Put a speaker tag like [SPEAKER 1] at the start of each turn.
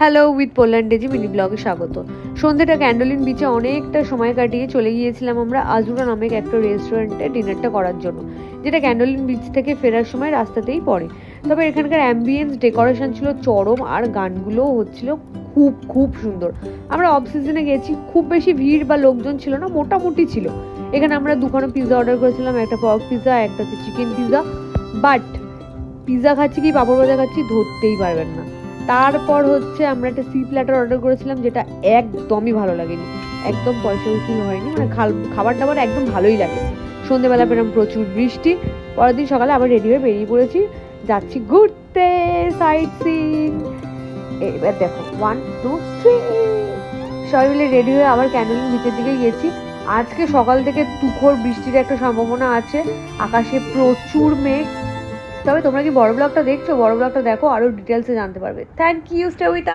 [SPEAKER 1] Hello with Poland daisy mini ব্লগে স্বাগত। সন্ধ্যেটা ক্যান্ডোলিন বিচে অনেকটা সময় কাটিয়ে চলে গিয়েছিলাম আমরা আজুরা নামের একটা রেস্টুরেন্টে ডিনারটা করার জন্য, যেটা ক্যান্ডোলিন বিচ থেকে ফেরার সময় রাস্তাতেই পড়ে। তবে এখানকার অ্যাম্বিয়েন্স ডেকোরেশন ছিল চরম, আর গানগুলোও হচ্ছিল খুব খুব সুন্দর। আমরা অফ সিজনে গেছি, খুব বেশি ভিড় বা লোকজন ছিল না, মোটামুটি ছিল। এখানে আমরা দুখানা পিৎজা অর্ডার করেছিলাম, একটা পর্ক পিৎজা, একটা হচ্ছে চিকেন পিৎজা। বাট পিৎজা খাচ্ছি কি পাঁপড় ভাজা খাচ্ছি ধরতেই পারবেন না। তারপর হচ্ছে আমরা একটা সি প্ল্যাটার অর্ডার করেছিলাম, যেটা একদমই ভালো লাগেনি, একদম পয়সা উসুল হয়নি, মানে খাবার দাবার একদম ভালোই লাগে। সন্ধ্যেবেলা পেলাম প্রচুর বৃষ্টি। পরের দিন সকালে আবার রেডি হয়ে বেরিয়ে পড়েছি, যাচ্ছি ঘুরতে, সাইট সিইং। এবার দেখো 1 2 3 সবাই মিলে রেডি হয়ে আবার ক্যান্ডোলিন বিচের দিকে গেছি। আজকে সকাল থেকে তুখোড় বৃষ্টির একটা সম্ভাবনা আছে, আকাশে প্রচুর মেঘ। তবে তোমরা কি বড় ব্লগটা দেখছো? বড় ব্লগটা দেখো, আরো ডিটেলসে জানতে পারবে। Thank you, stay with